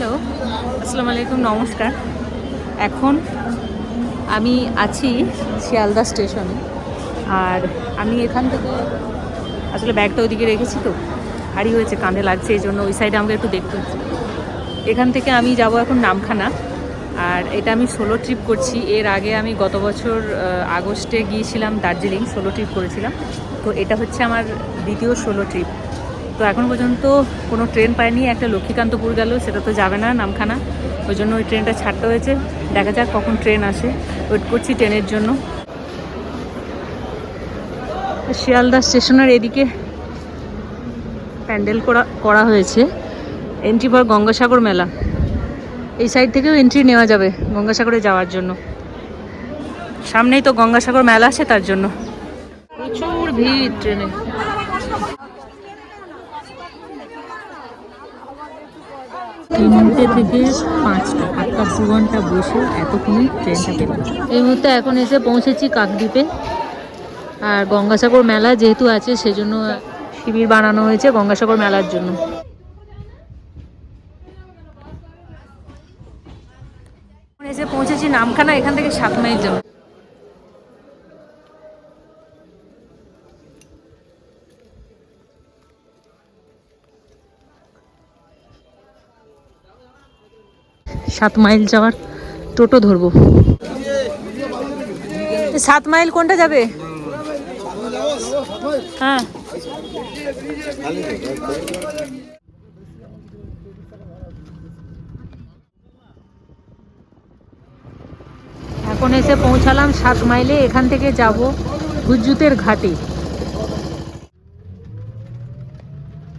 Hello, আসসালামু আলাইকুম, নমস্কার। এখন আমি আছি শিয়ালদা স্টেশনে। আর আমি এখান থেকে আসলে ব্যাগটা ওইদিকে রেখেছি, তো ভারী হয়েছে, কাঁধে লাগছে, এই জন্য ওই সাইডে আমাকে একটু দেখতে হচ্ছে। এখান থেকে আমি যাব এখন নামখানা। আর এটা আমি সোলো ট্রিপ করছি। এর আগে আমি গত বছর আগস্টে গিয়েছিলাম দার্জিলিং, সোলো ট্রিপ করেছিলাম। তো এটা হচ্ছে আমার দ্বিতীয় সোলো ট্রিপ। তো এখন পর্যন্ত কোনো ট্রেন পাইনি। একটা লক্ষ্মীকান্তপুর গেল, সেটা তো যাবে না নামখানা, ওই জন্য ওই ট্রেনটা ছাড়তে হয়েছে। দেখা যাক কখন ট্রেন আসে, ওয়েট করছি ট্রেনের জন্য। শিয়ালদা স্টেশনের এদিকে প্যান্ডেল করা হয়েছে, এন্ট্রি ফর গঙ্গাসাগর মেলা। এই সাইড থেকেও এন্ট্রি নেওয়া যাবে গঙ্গাসাগরে যাওয়ার জন্য। সামনেই তো গঙ্গাসাগর মেলা আছে, তার জন্য প্রচুর ভিড় ট্রেনে। তিনটে থেকে 5টা, 8টা বসে এতক্ষণে ট্রেনটা পেল। এই মুহূর্তে এখন এসে পৌঁছেছি কাকদ্বীপে। আর গঙ্গাসাগর মেলা যেহেতু আছে, সেজন্য শিবির বানানো হয়েছে গঙ্গাসাগর মেলার জন্য। এসে পৌঁছেছি নামখানা, এখান থেকে 7 মাইল যাবো। সাত মাইল যাওয়ার টোটো ধরবো। 7 মাইল কোনটা যাবে? হ্যাঁ, এখন এসে পৌঁছালাম 7 মাইলে। এখান থেকে যাব হুজ্জুতের ঘাটে।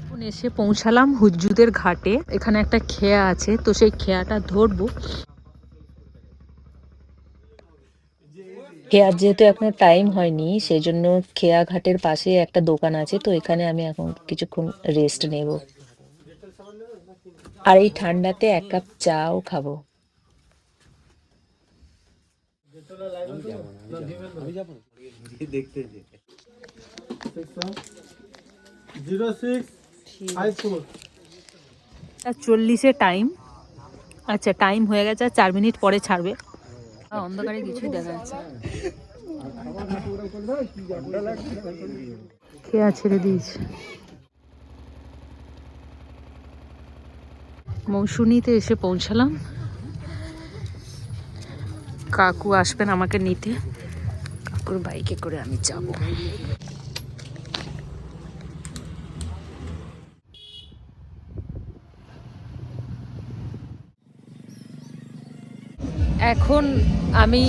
এখন এসে পৌঁছালাম হুজ্জুতের ঘাটে। এখানে একটা খেয়া আছে, তো সেই খেয়াটা ধরবো। খেয়ার যেহেতু এখনো টাইম হয়নি, সেই জন্য খেয়া ঘাটের পাশে একটা দোকান আছে, তো এখানে আমি এখন কিছুক্ষণ রেস্ট নেব। আর এই ঠান্ডাতে 1 কাপ চাও খাবো। আর 40-এ টাইম। আচ্ছা, টাইম হয়ে গেছে, 4 মিনিট পরে ছাড়বে। অন্ধকারে কিছুই দেখা যাচ্ছে না। খেয়া ছেড়ে দিয়েছে। মৌসুমীতে এসে পৌঁছালাম। কাকু আসবেন আমাকে নিতে, কাকুর বাইকে করে আমি যাব। এখন আমি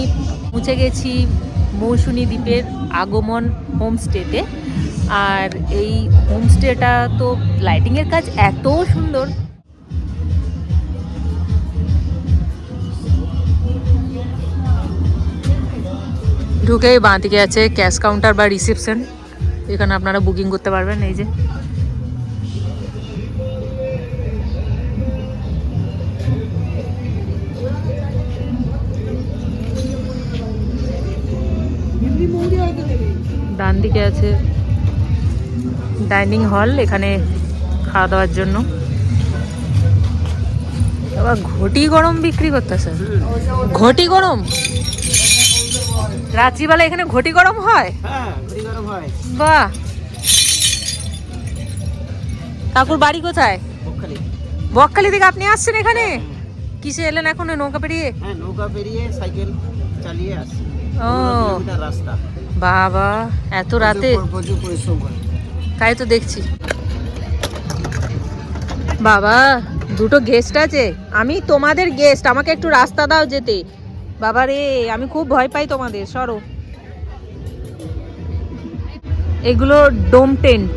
পৌঁছে গেছি মৌসুমী দ্বীপের আগমন হোমস্টেতে। আর এই হোমস্টেটা তো লাইটিংয়ের কাজ এত সুন্দর। ঢুকেই বাঁ দিকে আছে ক্যাশ কাউন্টার বা রিসেপশন, এখানে আপনারা বুকিং করতে পারবেন। এই যে ডান দিকে আছে ডাইনিং হল, এখানে খাওয়া দাওয়ার জন্য। আবার ঘটি গরম বিক্রি করতেছে। ঘটি গরম রাত্রিবেলা এখানে ঘটি গরম হয়? বাহ, কাকুর বাড়ি কোথায়? বকখালি থেকে আপনি আসছেন এখানে? কিসে এলেন এখন? নৌকা পেরিয়ে? নৌকা পেরিয়ে সাইকেল চালিয়ে আসছি। ও রাস্তা। বাবা, এত রাতে প্রচুর পরিশ্রম করে, তাই তো দেখছি। বাবা, দুটো গেস্ট আছে, আমি তোমাদের গেস্ট, আমাকে একটু রাস্তা দাও যেতে। বাবা রে, আমি খুব ভয় পাই তোমাদের, সরো। এগুলো ডোম টেন্ট।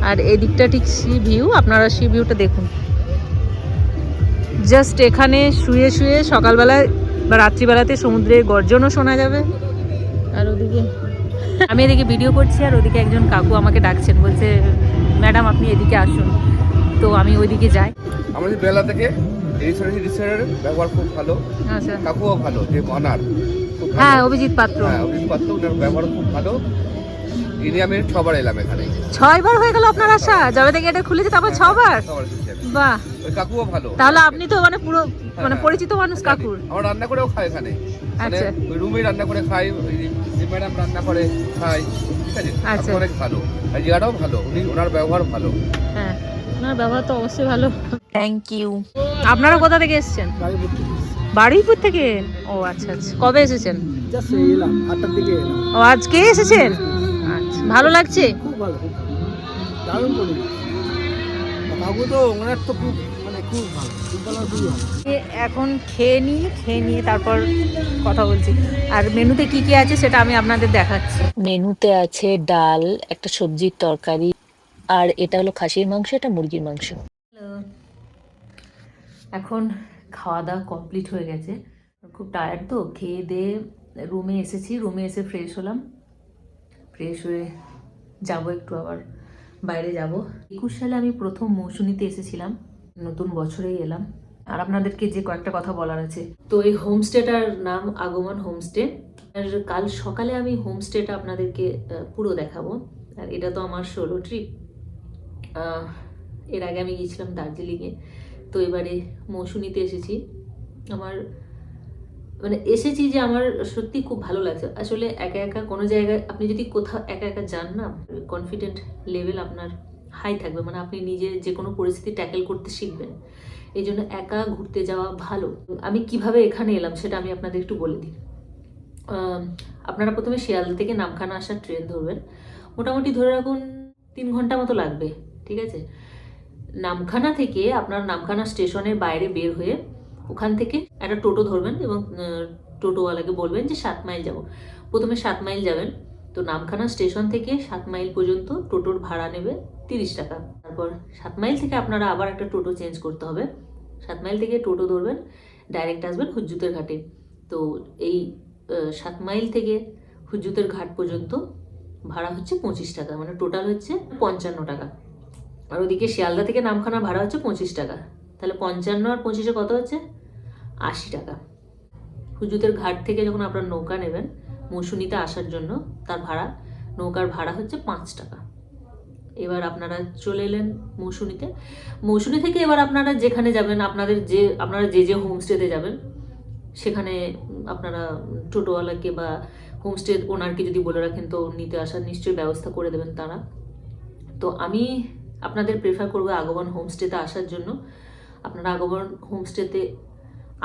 আর এদিকটা ঠিক সি ভিউ, আপনারা সি ভিউটা দেখুন। জাস্ট এখানে শুয়ে শুয়ে সকালবেলায় বা রাত্রিবেলাতে সমুদ্রের গর্জনও শোনা যাবে। আর ওদিকে আমি এদিকে ভিডিও করছি, আর ওদিকে একজন কাকু আমাকে ডাকছেন, বলছে ম্যাডাম আপনি এদিকে আসুন। তো আমি ওইদিকে যাই। আমাদের বেলা থেকে রিসোর্টের ব্যবহার খুব ভালো। আচ্ছা, কাকুও ভালো, যে অনার। হ্যাঁ, অভিজিৎ পাত্র। হ্যাঁ, অভিজিৎ পাত্র, ওনার ব্যবহার খুব ভালো। এই নিয়ে আমি 6 বার এলাম এখানে। 6 বার হয়ে গেল আপনার আসা? যবে থেকে এটা খুলেছে তারপর 6 বার? 6 বার এসেছি আমি। বাহ, ওই কাকুও ভালো। তাহলে আপনি তো মানে পুরো মানে পরিচিত মানুষ কাকুর। আমার রান্না করেও খায় এখানে, মানে আচ্ছা। ওই রুমেই রান্না করে খাই, ওই যে ম্যাডাম রান্না করে খাই, ঠিক আছে। আচ্ছা। আপনি অনেক ভালো, আর জায়গাটাও ভালো, ওনার ব্যবহার ভালো। হ্যাঁ, ওনার ব্যবহার তো অবশ্যই ভালো। Thank you. আপনারা কোথা থেকে এসেছেন? বারুইপুর থেকে? ও আচ্ছা আচ্ছা। কবে এসেছেন? জাস্ট এলাম 8টার দিকে এলাম। ও আজকে এসেছেন? আচ্ছা, ভালো লাগছে? খুব ভালো, দারুণ পরিবেশ। কাকু তো ওনার তো খুব মানে খুব ভালো, খুব ভালো, খুব ভালো। এখন খেয়ে নিয়ে তারপর কথা বলছি। আর মেনুতে কি কি আছে সেটা আমি আপনাদের দেখাচ্ছি। মেনুতে আছে ডাল, একটা সবজির তরকারি, আর এটা হলো খাসির মাংস, এটা মুরগির মাংস। এখন খাওয়া দাওয়া কমপ্লিট হয়ে গেছে। খুব টায়ার্ড তো, খেয়ে দিয়ে রুমে এসেছি। রুমে এসে ফ্রেশ হলাম। ফ্রেশ হয়ে যাব একটু আবার বাইরে যাব। 21 সালে আমি প্রথম মৌসুমীতে এসেছিলাম, নতুন বছরেই এলাম। আর আপনাদেরকে যে কয়েকটা কথা বলার আছে। তো এই হোমস্টেটার নাম আগমন হোমস্টে। আর কাল সকালে আমি হোমস্টেটা আপনাদেরকে পুরো দেখাবো। আর এটা তো আমার সোলো ট্রিপ। এর আগে আমি গিয়েছিলাম দার্জিলিংয়ে, তো এবারে মৌসুমীতে এসেছি। আমার মানে এসেছি যে আমার সত্যি খুব ভালো লাগছে। আসলে একা একা কোনো জায়গায় আপনি যদি কোথাও একা একা যান না, কনফিডেন্ট লেভেল আপনার হাই থাকবে, মানে আপনি নিজে যে কোনো পরিস্থিতি ট্যাকেল করতে শিখবেন। এই জন্য একা ঘুরতে যাওয়া ভালো। আমি কিভাবে এখানে এলাম সেটা আমি আপনাদের একটু বলে দিই। আপনারা প্রথমে শিয়ালদা থেকে নামখানা আসার ট্রেন ধরবেন। মোটামুটি ধরে রাখুন 3 ঘন্টা মতো লাগবে, ঠিক আছে। নামখানা থেকে আপনার নামখানা স্টেশনের বাইরে বের হয়ে ওখান থেকে একটা টোটো ধরবেন এবং টোটোওয়ালাকে বলবেন যে 7 মাইল যাব। প্রথমে 7 মাইল যাবেন। তো নামখানা স্টেশন থেকে 7 মাইল পর্যন্ত টোটোর ভাড়া নেবে 30 টাকা। তারপর 7 মাইল থেকে আপনারা আবার একটা টোটো চেঞ্জ করতে হবে। 7 মাইল থেকে টোটো ধরবেন, ডাইরেক্ট আসবেন হুজ্জুতের ঘাটে। তো এই 7 মাইল থেকে হুজ্জুতের ঘাট পর্যন্ত ভাড়া হচ্ছে 25 টাকা, মানে টোটাল হচ্ছে 55 টাকা। আর ওদিকে শিয়ালদা থেকে নামখানা ভাড়া হচ্ছে 25 টাকা। তাহলে 55 আর 25-এ কত হচ্ছে? 80 টাকা। হুজুতের ঘাট থেকে যখন আপনার নৌকা নেবেন মৌসুমীতে আসার জন্য, তার ভাড়া, নৌকার ভাড়া হচ্ছে 5 টাকা। এবার আপনারা চলে এলেন মৌসুমীতে। মৌসুমী থেকে এবার আপনারা যেখানে যাবেন, আপনারা যে হোমস্টেতে যাবেন সেখানে আপনারা টোটোওয়ালাকে বা হোমস্টে ওনারকে যদি বলে রাখেন তো নিতে আসার নিশ্চয়ই ব্যবস্থা করে দেবেন তারা। তো আমি আপনাদের প্রেফার করবো আগমন হোমস্টেতে আসার জন্য। আপনারা আগমন হোমস্টেতে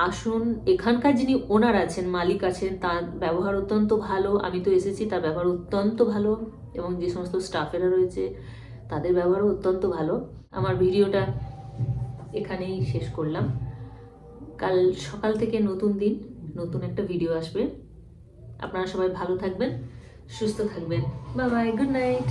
আসুন। এখানকার যিনি ওনার আছেন, মালিক আছেন, তার ব্যবহার অত্যন্ত ভালো। আমি তো এসেছি, তার ব্যবহার অত্যন্ত ভালো, এবং যে সমস্ত স্টাফেরা রয়েছে তাদের ব্যবহারও অত্যন্ত ভালো। আমার ভিডিওটা এখানেই শেষ করলাম। কাল সকাল থেকে নতুন দিন, নতুন একটা ভিডিও আসবে। আপনারা সবাই ভালো থাকবেন, সুস্থ থাকবেন। Bye bye, good night.